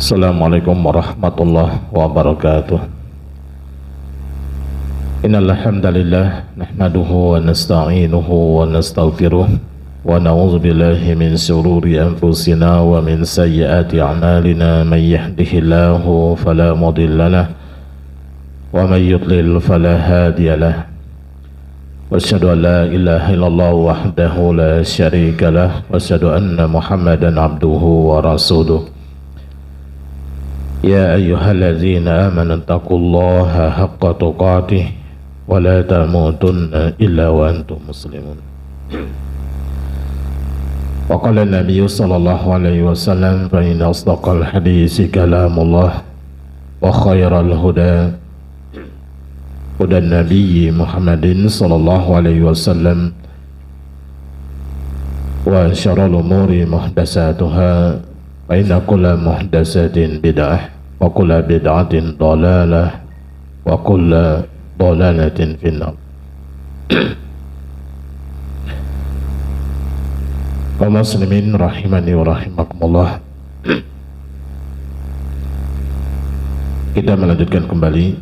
Assalamualaikum warahmatullahi wabarakatuh. Innal hamdalillah nahmaduhu wa nasta'inuhu wa nastaghfiruh wa na'udzu billahi min shururi anfusina wa min sayyiati a'malina may yahdihillahu fala mudilla lahu wa may yudlil fala hadiya lahu. Wa asyhadu an la ilaha illallah wahdahu la syarika lahu wa asyhadu anna Muhammadan abduhu wa rasuluh. Ya ayyuhalladzina amanu taqullaha haqqa tuqatih wa la tamutunna illa wa antum muslimun. Wa qala an-nabiy sallallahu alaihi wasallam fa inna asdaqal hadisi kalamullah wa khairal huda huda an-nabiy Muhammadin sallallahu alaihi wasallam wa syarrul umuri muhdatsatuha fa inna kulla muhdatsatin bid'ah wa kulla bid'atin dhalalah wa kulla dhalalatin finnar. Kaum muslimin rahimani wa rahimakumullah, kita melanjutkan kembali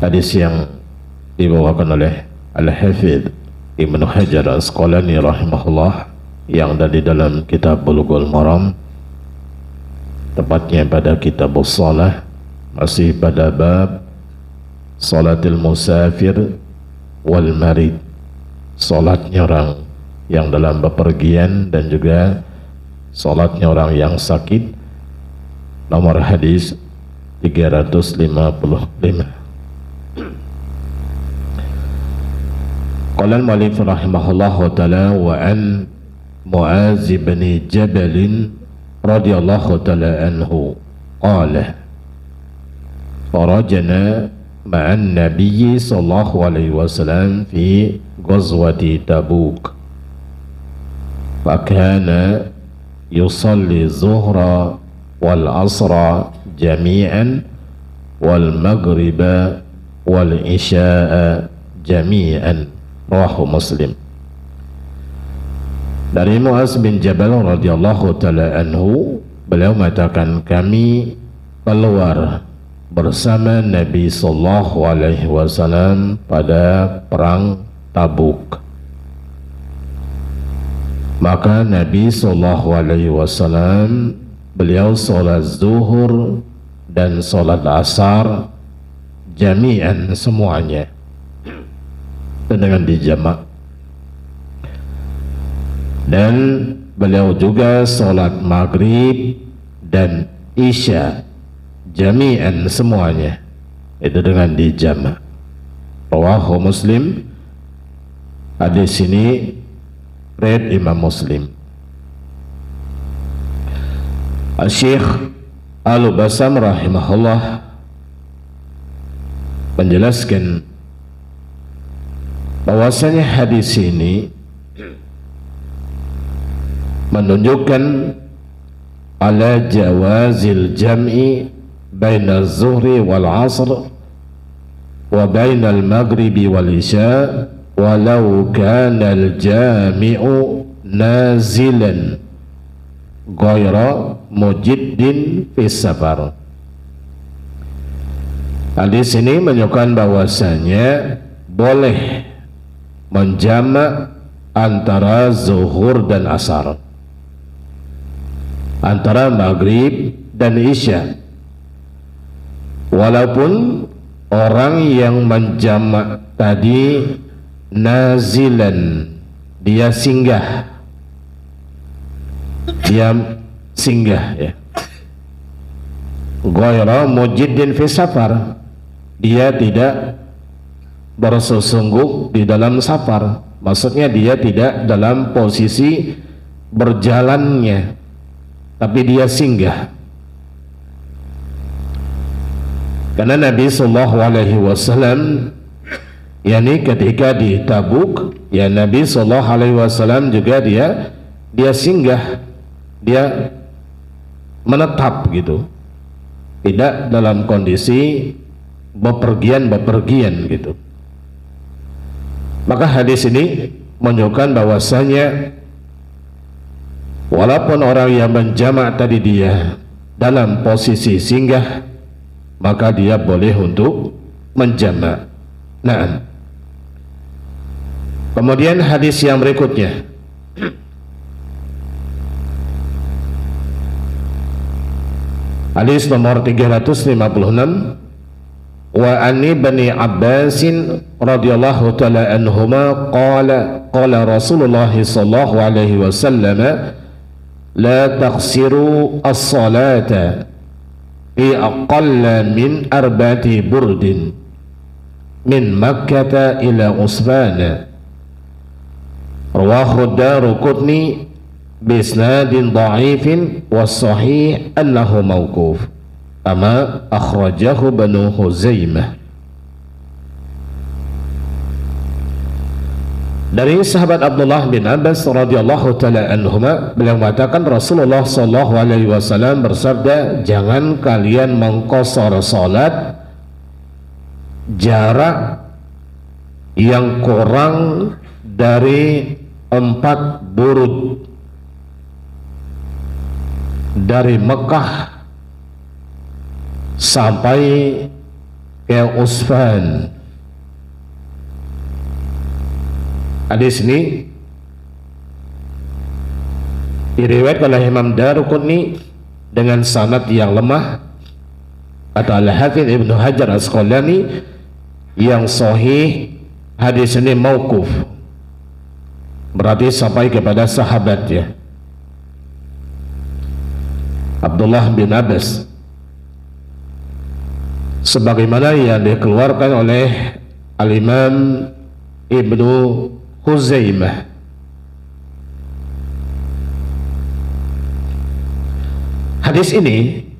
hadis yang dibawakan oleh Al-Hafidz Ibnu Hajar Al-Asqalani rahimahullah yang ada di dalam kitab Bulughul Maram, tepatnya pada kitab shalah, masih pada bab salatil musafir wal marid, salatnya orang yang dalam bepergian dan juga salatnya orang yang sakit, nomor hadis 355. Qala al-mu'allif rahimahullahu ta'ala wa an Mu'adz bin Jabal radhiyallahu ta'ala anhu qala farajna ma'an nabiyyi sallallahu alaihi wasallam fi ghazwati Tabuk fa kana yusalli zuhra wal asra jami'an wal maghriba wal isya'a jami'an, rawahu Muslim. Dari Mu'adz bin Jabal radhiyallahu ta'ala anhu, beliau mengatakan kami keluar bersama Nabi sallallahu alaihi wasallam pada perang Tabuk. Maka Nabi sallallahu alaihi wasallam beliau salat zuhur dan salat asar jami'an, semuanya, dan dengan dijamak. Dan beliau juga salat maghrib dan isya jami'an, semuanya, itu dengan dijamak. Rawahu Muslim. Hadis ini riwayat Imam Muslim. Syekh Al-Bassam rahimahullah menjelaskan bahwasanya hadis ini menunjukkan ala jawazil jam'i baina az-zuhri wal 'asr wa baina al-maghribi wal isya walau kana al-jami'u nazilan ghayra mujiddin fis safar. Hadis ini menunjukkan bahwasanya boleh menjamak antara zuhur dan asar, antara maghrib dan isya, walaupun orang yang menjamak tadi nazilan, dia singgah ya, ghayra mujiddin fi safar, dia tidak bersungguh di dalam safar, maksudnya dia tidak dalam posisi berjalannya, tapi dia singgah. Karena Nabi sallallahu alaihi wasallam, yakni ketika di Tabuk, ya Nabi sallallahu alaihi wasallam juga dia singgah, dia menetap gitu, tidak dalam kondisi bepergian gitu. Maka hadis ini menunjukkan bahwasanya Walaupun orang yang menjamak tadi dia dalam posisi singgah, maka dia boleh untuk menjamak. Nah, kemudian hadis yang berikutnya, hadis nomor 356, wa ani bani Abbasin radhiyallahu ta'ala anhuma qala Rasulullah sallallahu alaihi wasallam la taqsiru as-salata fi aqalla min arba'ati burdin min Makkah ila Usfan, rawahu Daruqutni bi isnadin dha'ifin wa sahih annahu mauquf kama akhrajahu Banu Huzaimah. Dari sahabat Abdullah bin Abbas radhiyallahu taala anhuma, beliau mengatakan Rasulullah sallallahu alaihi wasallam bersabda, jangan kalian mengqashar salat jarak yang kurang dari 4 burud dari Mekah sampai ke Usfan. Hadis ini diriwayatkan oleh Imam Daruqutni dengan sanad yang lemah, atau Al-Hafidz Ibnu Hajar Asqalani yang sahih hadis ini mauquf, berarti sampai kepada sahabatnya Abdullah bin Abbas, sebagaimana yang dikeluarkan oleh Al-Imam Ibnu Huzaimah. Hadis ini,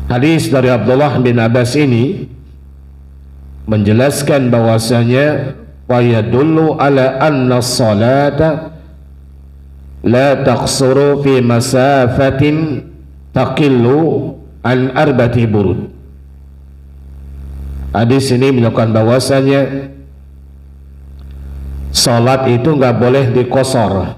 hadis dari Abdullah bin Abbas ini menjelaskan bahwasanya wa yadullu ala anna salata la taqsuru fi masafatin taqillu an arba'ati burud. Hadis ini menunjukkan bahwasanya salat itu nggak boleh dikosor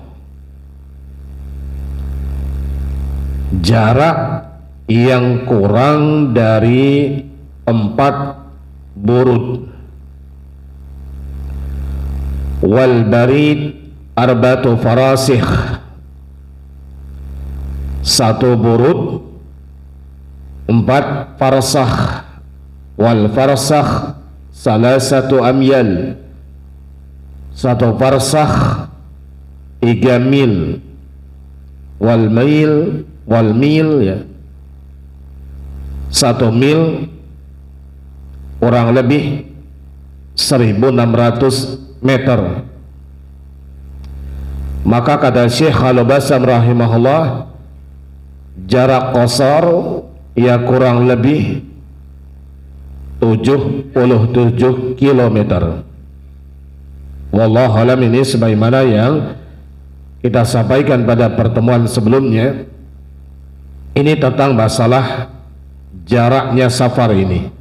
jarak yang kurang dari 4 burud. Wal barid arba'atu farasikh, 1 burud 4 farsakh. Wal farsakh salasatu amyal, 1 farsakh 3 mil. Wal mil ya, 1 mil kurang lebih 1600 meter. Maka kata Syekh Al-Basam rahimahullah, jarak qasar ya kurang lebih 77 kilometer. Wallahu alam. Ini sebagaimana yang kita sampaikan pada pertemuan sebelumnya, ini tentang masalah jaraknya safar ini.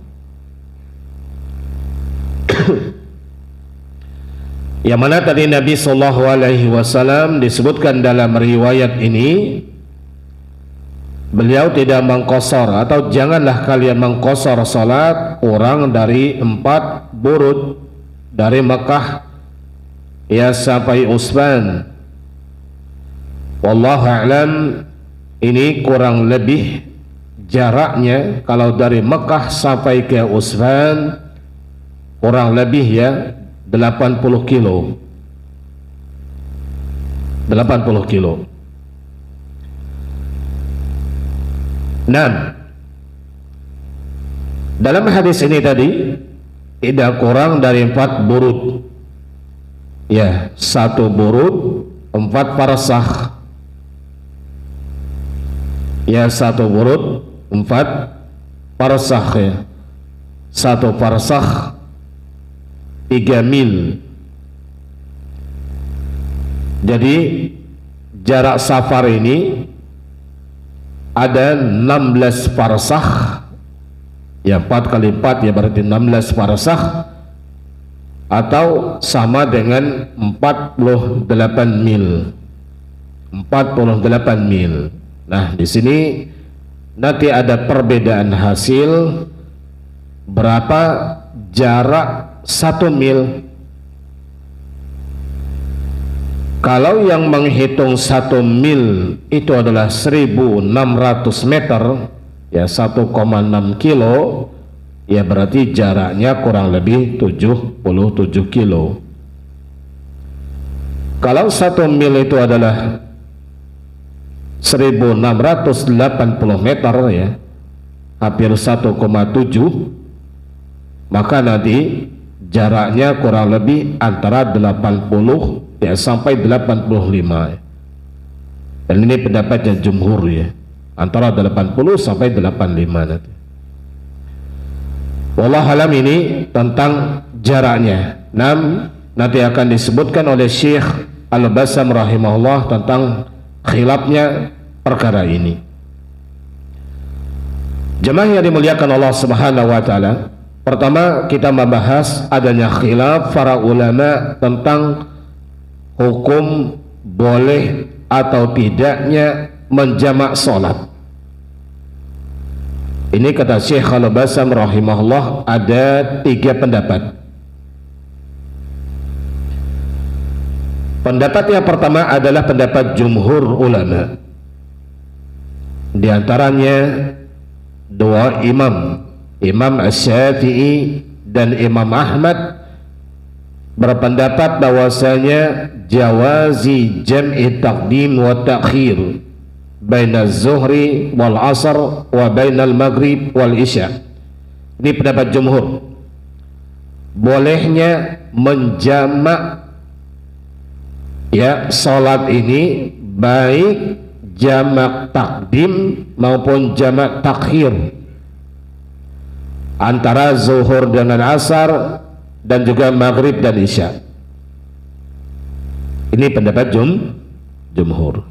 Yang mana tadi Nabi sallallahu alaihi wasallam disebutkan dalam riwayat ini, beliau tidak mengqashar atau janganlah kalian mengqashar salat kurang dari 4 burud dari Mekah ya sampai Usfan. Wallahu a'lam, ini kurang lebih jaraknya kalau dari Mekah sampai ke Usfan kurang lebih ya 80 kilo. 80 kilo. Nah, dalam hadis ini tadi tidak kurang dari 4 burud. Ya, 1 burud 4 farsakh. Ya, 1 burud 4 farsakh ya. 1 farsakh 3 mil. Jadi jarak safar ini ada 16 farsakh ya, 4 kali 4 ya berarti 16 farsakh, atau sama dengan 48 mil. 48 mil. Nah, di sini nanti ada perbedaan hasil berapa jarak 1 mil. Kalau yang menghitung 1 mil itu adalah 1600 meter, ya 1,6 kilo, ya berarti jaraknya kurang lebih 77 kilo. Kalau 1 mil itu adalah 1680 meter, ya hampir 1,7, maka nanti jaraknya kurang lebih antara 80 ya sampai 85, dan ini pendapatnya jumhur, ya antara 80 sampai 85 nanti. Wallahu alam, ini tentang jaraknya. Nanti akan disebutkan oleh Syekh Al-Bassam rahimahullah tentang khilafnya perkara ini. Jemaah yang dimuliakan Allah Subhanahu wa taala, pertama kita membahas adanya khilaf para ulama tentang hukum boleh atau tidaknya menjamak salat. Ini kata Syekh Al-Bassam rahimahullah ada 3 pendapat. Pendapat yang pertama adalah pendapat jumhur ulama. Di antaranya 2 imam, Imam Asy-Syafi'i dan Imam Ahmad, berpendapat bahwasanya jawazi jam'i taqdim wa ta'khir baina az-zuhri wal 'asr wa baina al-maghrib wal isya. Ini pendapat jumhur. Bolehnya menjamak ya salat ini, baik jamak takdim maupun jamak takhir antara zuhur dengan asar dan juga maghrib dan isya. Ini pendapat jumhur.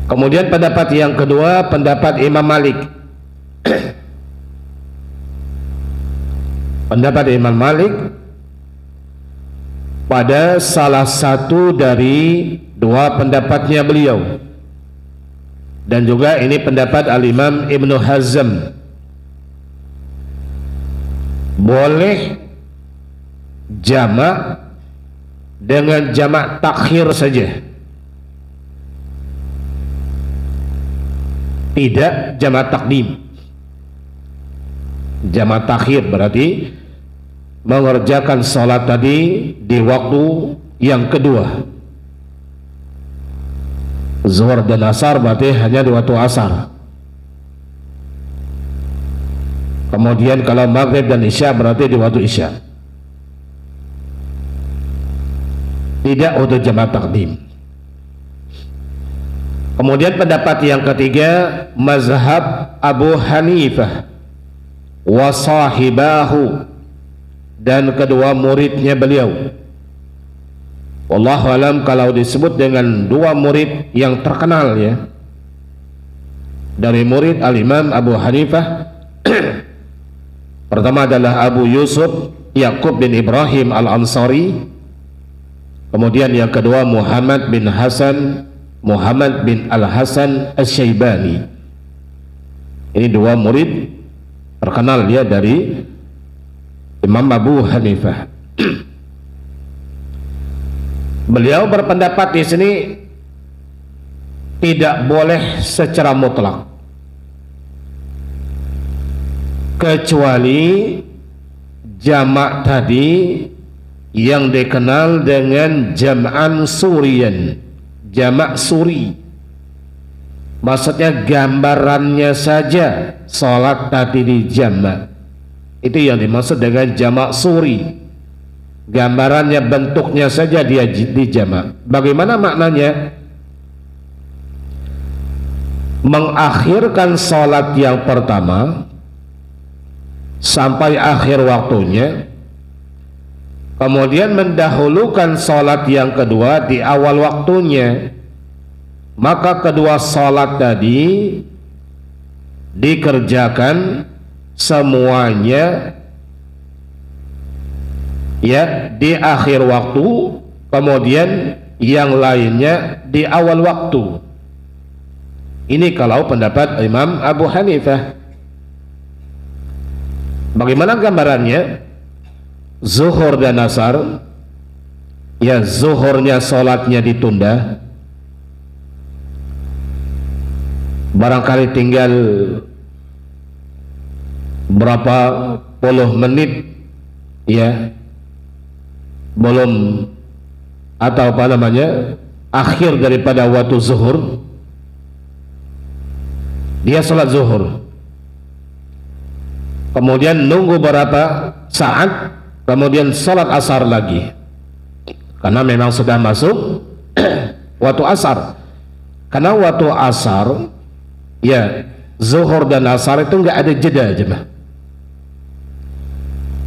Kemudian pendapat yang kedua, pendapat Imam Malik. Pendapat Imam Malik pada salah satu dari 2 pendapatnya beliau, dan juga ini pendapat Al-Imam Ibnu Hazm, boleh jamak dengan jamak takhir saja, tidak jamak takdim. Jamak takhir berarti mengerjakan salat tadi di waktu yang kedua. Zuhur dan asar berarti hanya di waktu asar. Kemudian kalau maghrib dan isya berarti di waktu isya. Tidak untuk jamak takdim. Kemudian pendapat yang ketiga, mazhab Abu Hanifah wa sahibahu, dan kedua muridnya beliau. Wallahu alam, kalau disebut dengan 2 murid yang terkenal, ya, dari murid Al-Imam Abu Hanifah pertama adalah Abu Yusuf Yaqub bin Ibrahim Al-Ansari, kemudian yang kedua Muhammad bin Al-Hasan Asy-Syaibani. Ini 2 murid terkenal, ya, dari Imam Abu Hanifah. Beliau berpendapat di sini tidak boleh secara mutlak, kecuali jamak tadi yang dikenal dengan jam'an surian, jamak suri. Maksudnya gambarannya saja salat tadi dijamak. Itu yang dimaksud dengan jamak suri. Gambarannya, bentuknya saja dia dijamak. Bagaimana maknanya? Mengakhirkan salat yang pertama sampai akhir waktunya, kemudian mendahulukan salat yang kedua di awal waktunya, maka kedua salat tadi dikerjakan semuanya, ya, di akhir waktu, kemudian yang lainnya di awal waktu. Ini kalau pendapat Imam Abu Hanifah. Bagaimana gambarannya? Zuhur dan asar, ya zuhurnya sholatnya ditunda, barangkali tinggal berapa puluh menit, ya belum, atau apa namanya, akhir daripada waktu zuhur, dia sholat zuhur, kemudian nunggu berapa saat, kemudian sholat asar lagi, karena memang sudah masuk waktu asar. Karena waktu asar, ya zuhur dan asar itu nggak ada jeda jemaah.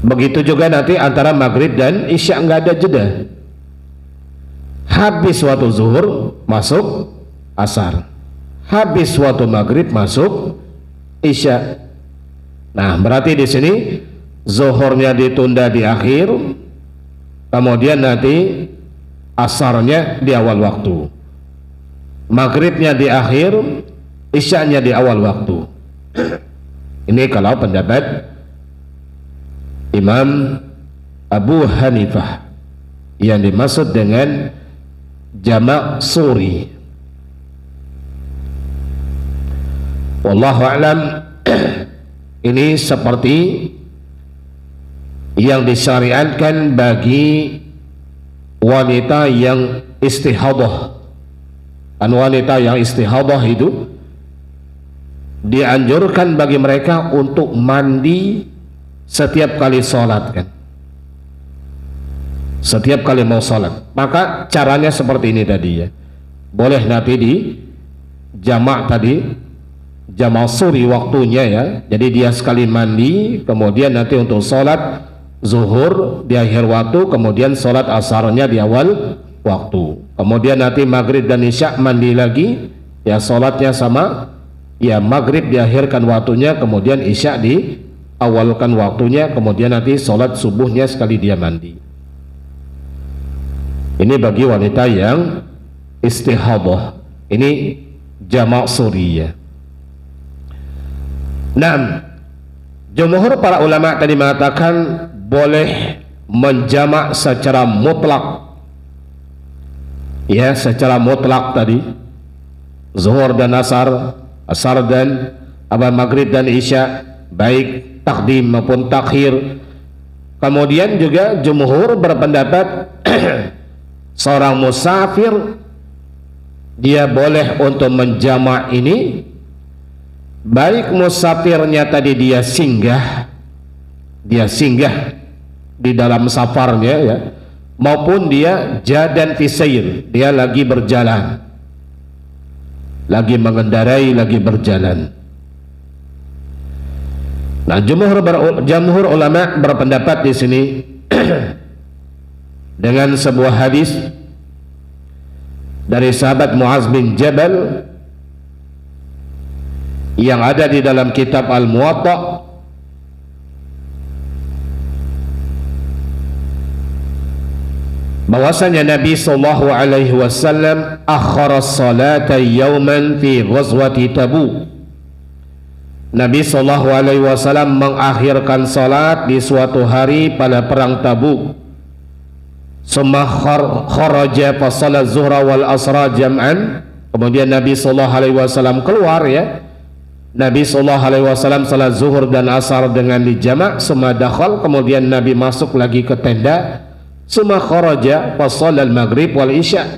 Begitu juga nanti antara maghrib dan isya nggak ada jeda. Habis waktu zuhur masuk asar, habis waktu maghrib masuk isya. Nah, berarti di sini zuhurnya ditunda di akhir, kemudian nanti asarnya di awal waktu, maghribnya di akhir, isyanya di awal waktu. Ini kalau pendapat Imam Abu Hanifah yang dimaksud dengan jamak suri. Wallahu a'lam. Ini seperti yang disyariatkan bagi wanita yang istihadah. Dan wanita yang istihadah itu dianjurkan bagi mereka untuk mandi setiap kali sholat, kan? Setiap kali mau sholat. Maka caranya seperti ini tadi, ya. Boleh nanti di jamak tadi, jamak suri waktunya, ya. Jadi dia sekali mandi, kemudian nanti untuk sholat zuhur di akhir waktu, kemudian sholat asarnya di awal waktu, kemudian nanti maghrib dan isya mandi lagi, ya sholatnya sama, ya maghrib diakhirkan waktunya, kemudian isya di awalkan waktunya, kemudian nanti sholat subuhnya sekali dia mandi. Ini bagi wanita yang istihadah. Ini jamak suriyah. Nah, jumhur para ulama tadi mengatakan boleh menjamak secara mutlak, ya secara mutlak tadi, zuhur dan asar, asar dan maghrib dan isya, baik takdim maupun takhir. Kemudian juga jumhur berpendapat seorang musafir dia boleh untuk menjamak ini, baik musafirnya tadi dia singgah di dalam safarnya, ya, maupun dia jadan fi sayr, dia lagi berjalan, lagi mengendarai, lagi berjalan. Nah, jumhur ulama berpendapat di sini dengan sebuah hadis dari sahabat Muaz bin Jabal yang ada di dalam kitab Al-Muwatta, bahwasanya Nabi sallallahu alaihi wasallam akhara salata yawman fi ghazwati Tabuk. Nabi sallallahu alaihi wasallam mengakhirkan salat di suatu hari pada perang Tabuk. Summa kharaja fa shalat zuhra wal asra jam'an. Kemudian Nabi sallallahu alaihi wasallam keluar, ya. Nabi sallallahu alaihi wasallam salat zuhur dan asar dengan dijamak. Summa dakhal, kemudian Nabi masuk lagi ke tenda. Summa kharaja fa shalal maghrib wal isya.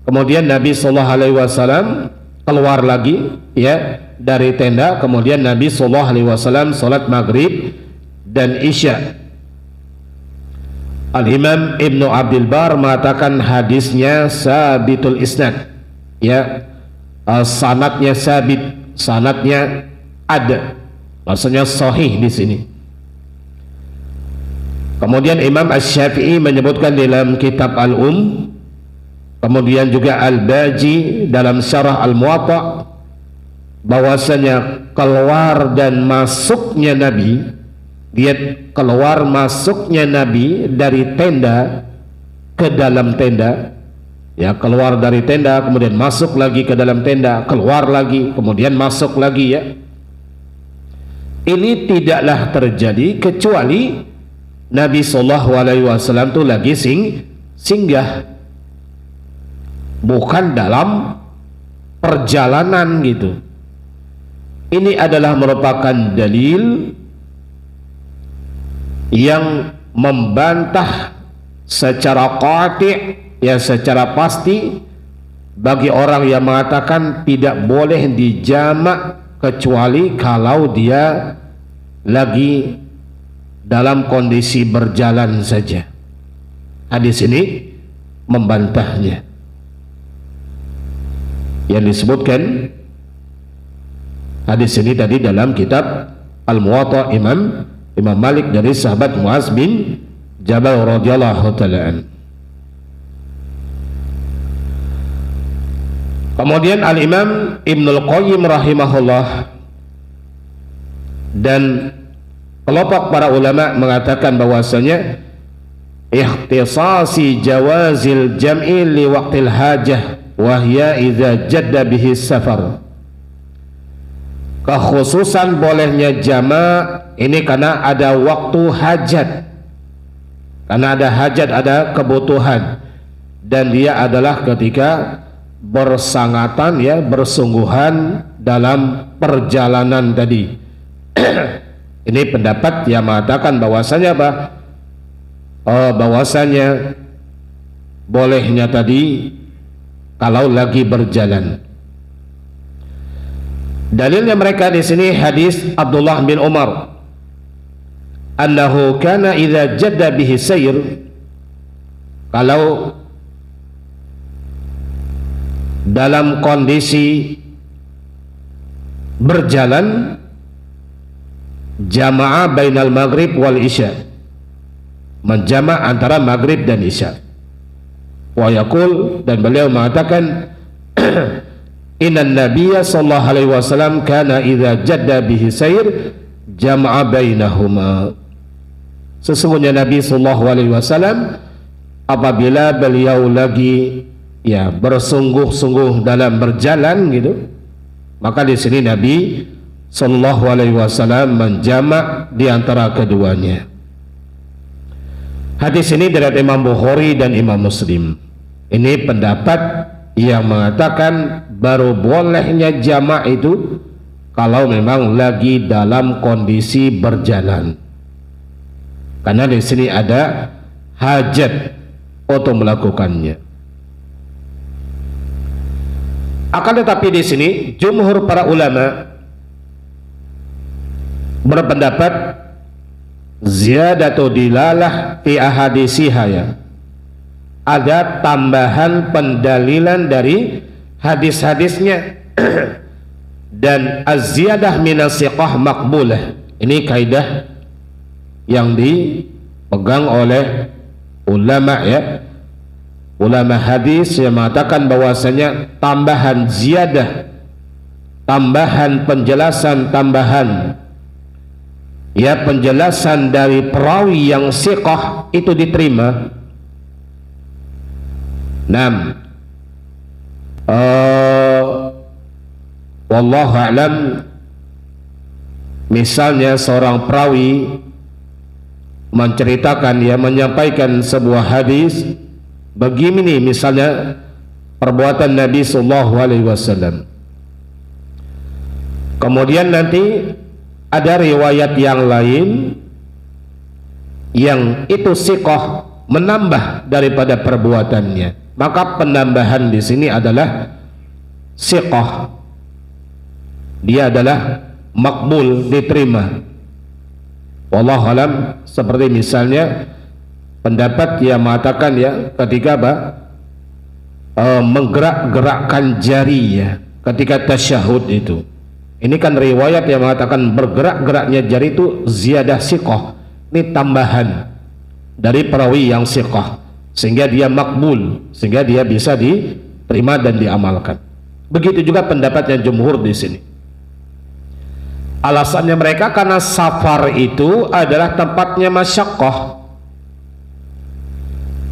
Kemudian Nabi sallallahu alaihi wasallam keluar lagi, ya, dari tenda, kemudian Nabi sallallahu alaihi wasallam salat maghrib dan isya. Al-Imam Ibnu Abdul Bar mengatakan hadisnya sabitul isnad, ya, sanadnya sabit, sanadnya ada, maksudnya sahih di sini. Kemudian Imam Asy-Syafi'i menyebutkan dalam kitab Al-Um, kemudian juga Al-Baji dalam Syarah Al-Muwatta, bahwasanya keluar dan masuknya Nabi, dia keluar masuknya Nabi dari tenda ke dalam tenda, ya, keluar dari tenda kemudian masuk lagi ke dalam tenda, keluar lagi kemudian masuk lagi, ya. Ini tidaklah terjadi kecuali Nabi SAW itu lagi singgah, bukan dalam perjalanan gitu. Ini adalah merupakan dalil yang membantah secara qati', ya, secara pasti bagi orang yang mengatakan tidak boleh dijamak kecuali kalau dia lagi dalam kondisi berjalan saja. Hadis ini membantahnya. Yang disebutkan hadis ini tadi dalam kitab Al-Muwatta Imam Malik dari sahabat Muaz bin Jabal radhiyallahu ta'ala an. Kemudian Al-Imam Ibnul Qayyim rahimahullah dan kelompok para ulama mengatakan bahwasanya ikhtisasi jawazil jam'i li waqtil hajah wa hiya idza jadda bihi safar. Kekhususan bolehnya jama' ini karena ada waktu hajat, karena ada hajat, ada kebutuhan, dan dia adalah ketika bersangatan, ya, bersungguhan dalam perjalanan tadi. Ini pendapat yang mengatakan bahwasanya apa? Bahwasanya bolehnya tadi kalau lagi berjalan. Dalilnya mereka di sini hadis Abdullah bin Umar, annahu kana idza jadda bihi sayr, kalau dalam kondisi berjalan, jama'a bainal maghrib wal isya, menjama' antara maghrib dan isya. Wa yaqul, dan beliau mengatakan inna nabiyya sallallahu alaihi wasallam kana idza jadda bihi sayr jama'a bainahuma. Sesungguhnya Nabi sallallahu alaihi wasallam apabila beliau lagi, ya, bersungguh-sungguh dalam berjalan gitu, maka di sini Nabi sallallahu alaihi wasallam menjamak di antara keduanya. Hadis ini dari Imam Bukhari dan Imam Muslim. Ini pendapat yang mengatakan baru bolehnya jamak itu kalau memang lagi dalam kondisi berjalan, karena di sini ada hajat untuk melakukannya. Akan tetapi di sini jumhur para ulama berpendapat ziyadatu dilalah fi ahadisiha, ya, ada tambahan pendalilan dari hadis-hadisnya dan az-ziyadah minas siqah maqbulah. Ini kaidah yang dipegang oleh ulama, ya, ulama hadis yang mengatakan bahwasanya tambahan ziyadah, tambahan penjelasan tambahan, ya, penjelasan dari perawi yang siqah itu diterima. Wallahu a'lam, misalnya seorang perawi menceritakan, ya, menyampaikan sebuah hadis begini, misalnya perbuatan Nabi sallallahu alaihi wasallam, kemudian nanti ada riwayat yang lain yang itu siqah menambah daripada perbuatannya, maka penambahan di sini adalah siqah, dia adalah makbul, diterima. Wallahu alam, seperti misalnya pendapat yang mengatakan, ya, ketika menggerak-gerakkan jari, ya, ketika tasyahud itu. Ini kan riwayat yang mengatakan bergerak-geraknya jari itu ziyadah siqah, ini tambahan dari perawi yang siqah, sehingga dia makbul, sehingga dia bisa diterima dan diamalkan. Begitu juga pendapat yang jumhur di sini. Alasannya mereka karena safar itu adalah tempatnya masyaqqah,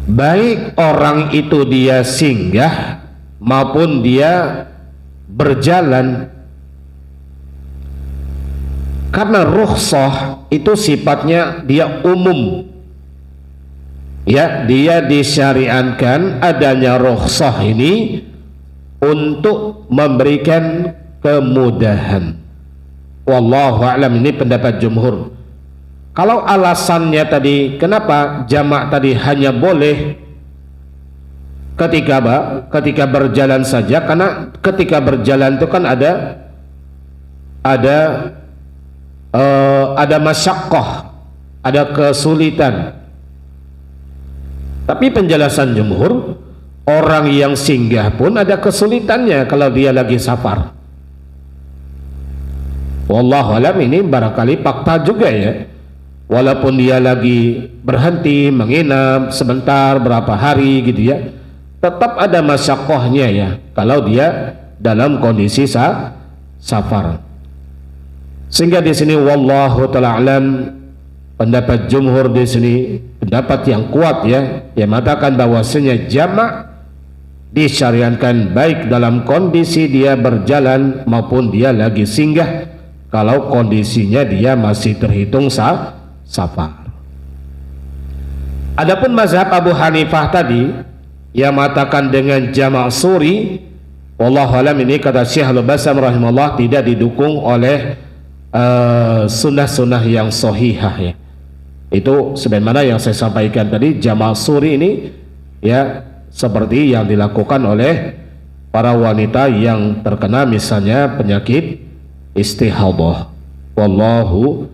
baik orang itu dia singgah maupun dia berjalan, karena rukhsah itu sifatnya dia umum ya, dia disyariatkan adanya rukhsah ini untuk memberikan kemudahan. Wallahu a'lam, ini pendapat jumhur. Kalau alasannya tadi kenapa jamak tadi hanya boleh ketika berjalan saja, karena ketika berjalan itu kan ada masyaqqah, ada kesulitan. Tapi penjelasan jumhur, orang yang singgah pun ada kesulitannya kalau dia lagi safar. Wallahu alam, ini barangkali fakta juga ya. Walaupun dia lagi berhenti menginap sebentar berapa hari gitu ya, tetap ada masyaqqahnya ya kalau dia dalam kondisi safar. Sehingga di sini wallahu taala alam, pendapat jumhur di sini pendapat yang kuat ya, yang mengatakan bahwasanya jamak disyariatkan baik dalam kondisi dia berjalan maupun dia lagi singgah, kalau kondisinya dia masih terhitung safar. Adapun mazhab Abu Hanifah tadi yang mengatakan dengan jamak suri, wallahu alam, ini kata Syekh Al-Bassam rahimahullah tidak didukung oleh sunnah-sunnah yang sahihah ya. Itu sebagaimana yang saya sampaikan tadi, jamak suri ini ya seperti yang dilakukan oleh para wanita yang terkena misalnya penyakit istihadah. Wallahu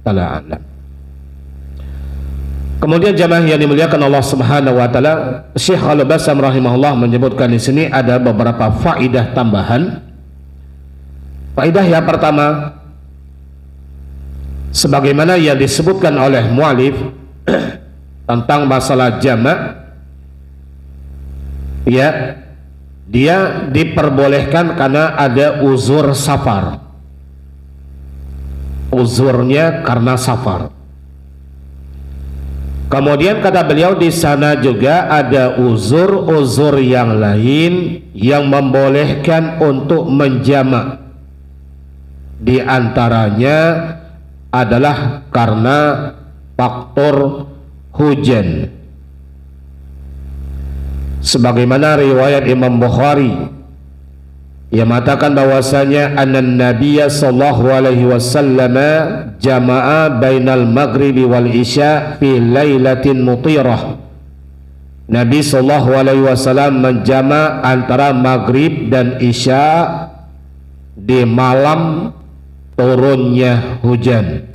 ta'ala a'lam. Kemudian jamaah yang dimuliakan Allah Subhanahu wa taala, Syekh Al-Bassam rahimahullah menyebutkan di sini ada beberapa faidah tambahan. Faidah yang pertama, sebagaimana yang disebutkan oleh mualif tentang masalah jamak ya, dia diperbolehkan karena ada uzur safar. Uzurnya karena safar. Kemudian kata beliau di sana juga ada uzur-uzur yang lain yang membolehkan untuk menjamak. Di antaranya adalah karena faktor hujan. Sebagaimana riwayat Imam Bukhari yang mengatakan bahwasanya annan Nabiyya sallallahu alaihi wasallam jama'a bainal maghribi wal isya fi lailatin mutirah. Nabi sallallahu alaihi wasallam menjama' antara maghrib dan isya di malam turunnya hujan.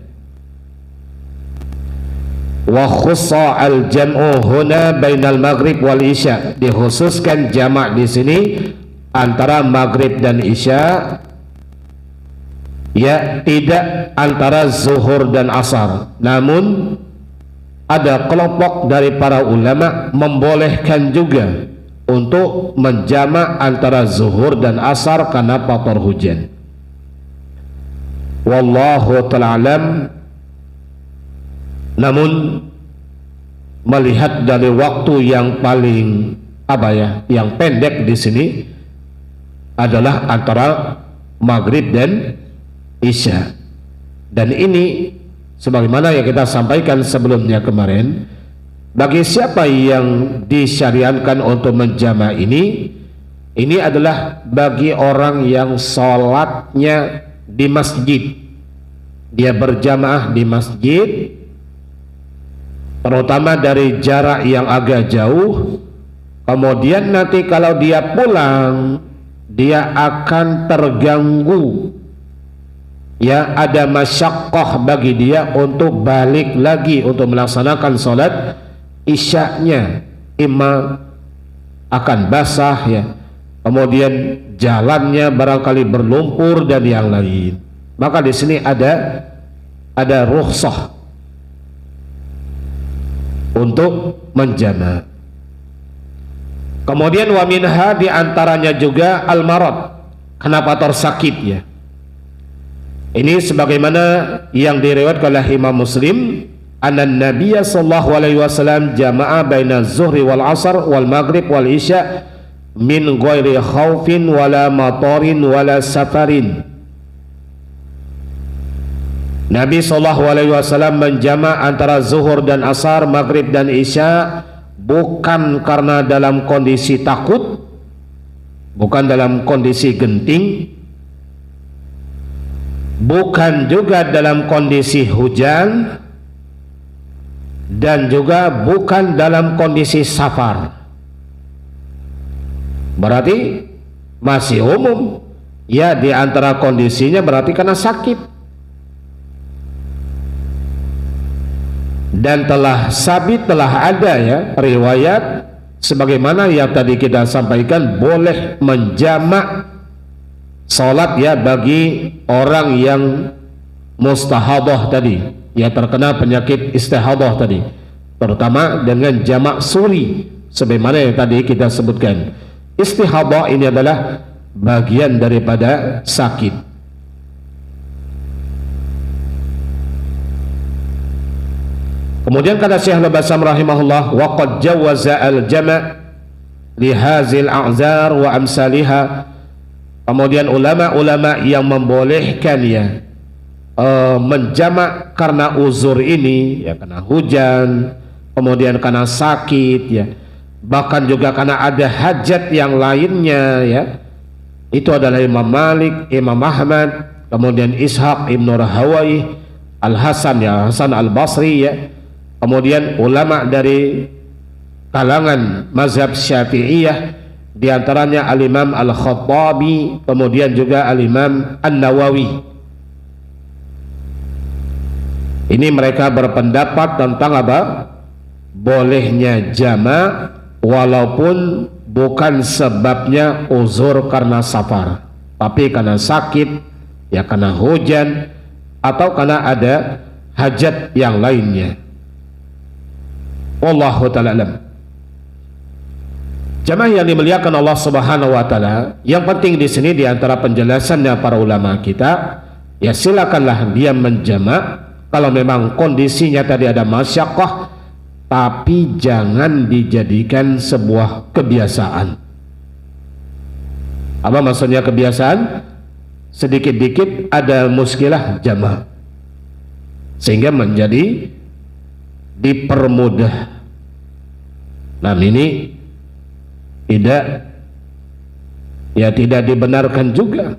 Wa khussa al jam'u huna bainal maghrib wal isya, dikhususkan jamak di sini antara maghrib dan isya ya, tidak antara zuhur dan asar. Namun ada kelompok dari para ulama membolehkan juga untuk menjamak antara zuhur dan asar karena faktor hujan. Wallahu ta'ala alam. Namun melihat dari waktu yang paling yang pendek di sini adalah antara maghrib dan isya, dan ini sebagaimana yang kita sampaikan sebelumnya kemarin, bagi siapa yang disyariatkan untuk menjamak ini adalah bagi orang yang sholatnya di masjid, dia berjamaah di masjid, terutama dari jarak yang agak jauh. Kemudian nanti kalau dia pulang, dia akan terganggu ya, ada masyaqqah bagi dia untuk balik lagi untuk melaksanakan sholat isya'nya, imma akan basah ya, kemudian jalannya barangkali berlumpur dan yang lain. Maka di sini ada rukhsah untuk menjamak. Kemudian wa minha, diantaranya juga al-marad, kenapa tersakit ya. Ini sebagaimana yang diriwayatkan oleh Imam Muslim anna Nabiya sallallahu alaihi wasallam jama'a baina zuhri wal asar wal maghrib wal isya min ghairi khaufin wala matarin wala safarin. Nabi sallallahu alaihi wasallam menjama' antara zuhur dan asar, maghrib dan isya bukan karena dalam kondisi takut, bukan dalam kondisi genting, bukan juga dalam kondisi hujan, dan juga bukan dalam kondisi safar. Berarti masih umum ya, di antara kondisinya berarti karena sakit. Dan telah sabit, telah ada ya riwayat sebagaimana yang tadi kita sampaikan, boleh menjamak salat ya bagi orang yang mustahadah tadi, ya terkena penyakit istihadah tadi, terutama dengan jamak suri sebagaimana yang tadi kita sebutkan. Istihadah ini adalah bagian daripada sakit. Kemudian kata Syekh Al-Bassam rahimahullah, wa qad jawaza al-jama' li hazil a'zar wa amsalihha. Kemudian ulama-ulama yang membolehkan ya menjamak karena uzur ini ya, karena hujan, kemudian karena sakit ya, bahkan juga karena ada hajat yang lainnya ya. Itu adalah Imam Malik, Imam Ahmad, kemudian Ishaq Ibn Rahawai, Al-Hasan ya, Hasan Al-Basri ya. Kemudian ulama dari kalangan mazhab Syafi'iyah, diantaranya Al-Imam Al-Khattabi, kemudian juga Al-Imam An-Nawawi. Ini mereka berpendapat tentang apa? Bolehnya jama' walaupun bukan sebabnya uzur karena safar, tapi karena sakit ya, karena hujan, atau karena ada hajat yang lainnya. Wallahu ta'ala alam. Jamaah yang dimuliakan Allah Subhanahu wa taala, yang penting di sini di antara penjelasannya para ulama kita, ya silakanlah dia menjamak kalau memang kondisinya tadi ada masyaqqah, tapi jangan dijadikan sebuah kebiasaan. Apa maksudnya kebiasaan? Sedikit-dikit ada muskilah jamak, sehingga menjadi dipermudah. Nah ini tidak dibenarkan juga.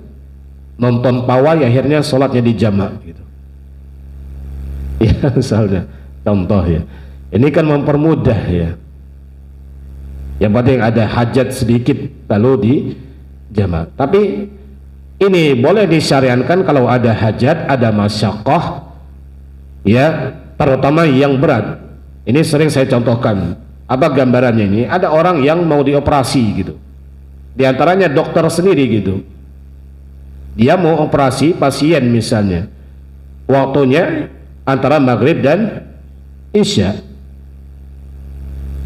Nonton pawai akhirnya sholatnya dijamak gitu. Ya misalnya contoh ya, ini kan mempermudah ya. Yang penting ada hajat sedikit lalu dijamak. Tapi ini boleh disyariatkan kalau ada hajat, ada masyaqqah ya, terutama yang berat. Ini sering saya contohkan. Apa gambarannya ini? Ada orang yang mau dioperasi gitu, di antaranya dokter sendiri gitu. Dia mau operasi pasien misalnya, waktunya antara maghrib dan isya.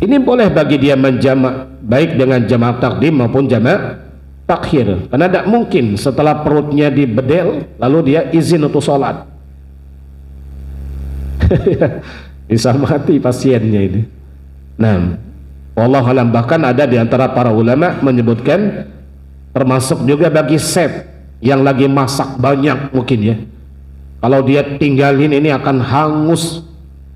Ini boleh bagi dia menjamak, baik dengan jamak takdim maupun jamak takhir, karena tidak mungkin setelah perutnya dibedel lalu dia izin untuk sholat. Bisa mati pasiennya ini. Nah, wallahu alam, bahkan ada di antara para ulama menyebutkan termasuk juga bagi set yang lagi masak banyak mungkin ya, kalau dia tinggalin ini akan hangus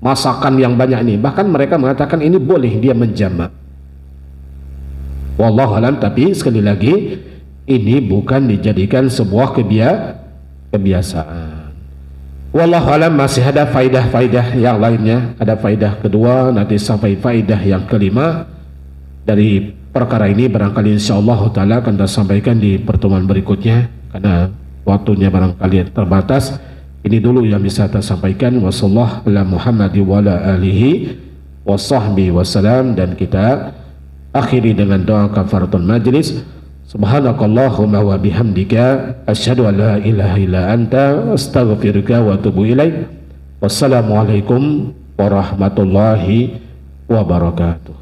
masakan yang banyak ini. Bahkan mereka mengatakan ini boleh dia menjamak. Wallahu alam, tapi sekali lagi ini bukan dijadikan sebuah kebiasaan. Wallahu alam, masih ada faidah-faidah yang lainnya. Ada faidah kedua, nanti sampai faidah yang kelima dari perkara ini. Barangkali insyaallah ta'ala akan kita sampaikan di pertemuan berikutnya, karena waktunya barangkali terbatas. Ini dulu yang bisa kita sampaikan. Wassallallahu ala Muhammadi wa ala alihi wa sahbihi wassalam. Dan kita akhiri dengan doa kafaratul majlis. Subhanakallahumma wa bihamdika asyhadu an la ilaha illa anta astaghfiruka wa atubu ilaik. Wassalamualaikum warahmatullahi wabarakatuh.